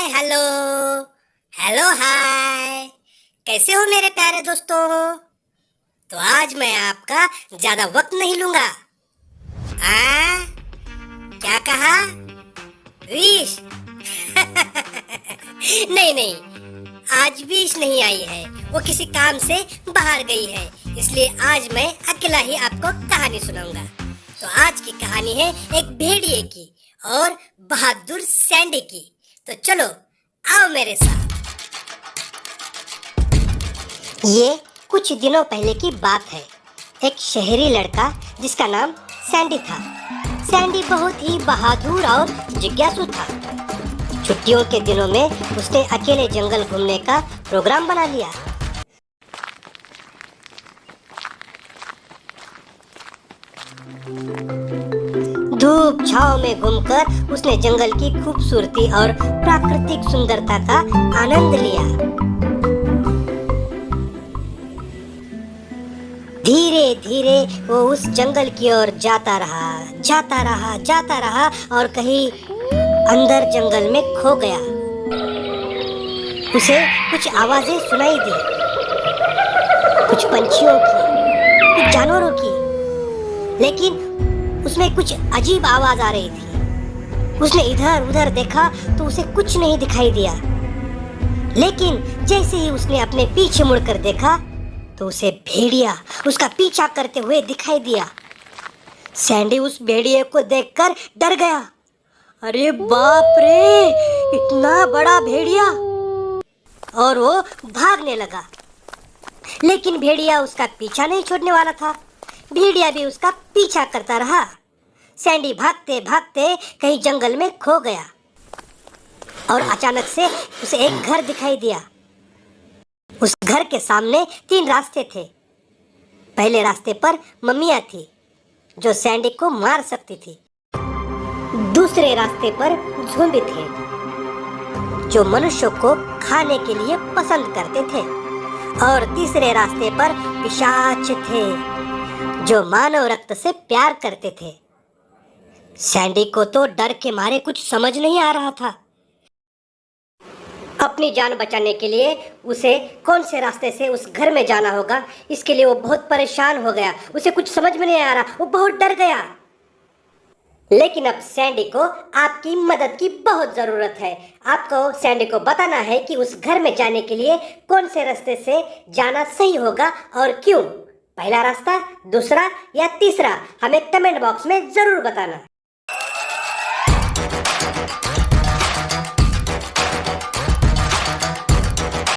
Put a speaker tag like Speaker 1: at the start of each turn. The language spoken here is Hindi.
Speaker 1: Hello hello hi. कैसे हो मेरे प्यारे दोस्तों। तो आज मैं आपका ज्यादा वक्त नहीं लूंगा। क्या कहा? विश? नहीं नहीं, आज विश नहीं आई है, वो किसी काम से बाहर गई है, इसलिए आज मैं अकेला ही आपको कहानी सुनाऊंगा। तो आज की कहानी है एक भेड़िए की और बहादुर सैंडी की। तो चलो आओ मेरे साथ। ये कुछ दिनों पहले की बात है। एक शहरी लड़का जिसका नाम सैंडी था। सैंडी बहुत ही बहादुर और जिज्ञासु था। छुट्टियों के दिनों में उसने अकेले जंगल घूमने का प्रोग्राम बना लिया। धूप छांव में घूमकर उसने जंगल की खूबसूरती और प्राकृतिक सुंदरता का आनंद लिया। धीरे धीरे वो उस जंगल की ओर जाता रहा और कहीं अंदर जंगल में खो गया। उसे कुछ आवाजें सुनाई दी, कुछ पंछियों की, कुछ जानवरों की, लेकिन उसमें कुछ अजीब आवाज आ रही थी। उसने इधर उधर देखा तो उसे कुछ नहीं दिखाई दिया, लेकिन जैसे ही उसने अपने पीछे मुड़कर देखा तो उसे भेड़िया उसका पीछा करते हुए दिखाई दिया। सैंडी उस भेड़िए को देखकर डर गया। अरे बाप रे, इतना बड़ा भेड़िया! और वो भागने लगा, लेकिन भेड़िया उसका पीछा नहीं छोड़ने वाला था। भेड़िया भी उसका पीछा करता रहा। सैंडी भागते भागते कहीं जंगल में खो गया और अचानक से उसे एक घर दिखाई दिया। उस घर के सामने 3 रास्ते थे। पहले रास्ते पर मम्मियाँ थी जो सैंडी को मार सकती थी। दूसरे रास्ते पर ज़ॉम्बी थे जो मनुष्यों को खाने के लिए पसंद करते थे। और तीसरे रास्ते पर पिशाच थे जो मानव रक्त से प्यार करते थे। सैंडी को तो डर के मारे कुछ समझ नहीं आ रहा था। अपनी जान बचाने के लिए उसे कौन से रास्ते से उस घर में जाना होगा, इसके लिए वो बहुत परेशान हो गया। उसे कुछ समझ में नहीं आ रहा, वो बहुत डर गया। लेकिन अब सैंडी को आपकी मदद की बहुत ज़रूरत है। आपको सैंडी को बताना है कि उस घर में जाने के लिए कौन से रास्ते से जाना सही होगा और क्यों। पहला रास्ता, दूसरा या तीसरा, हमें कमेंट बॉक्स में ज़रूर बताना।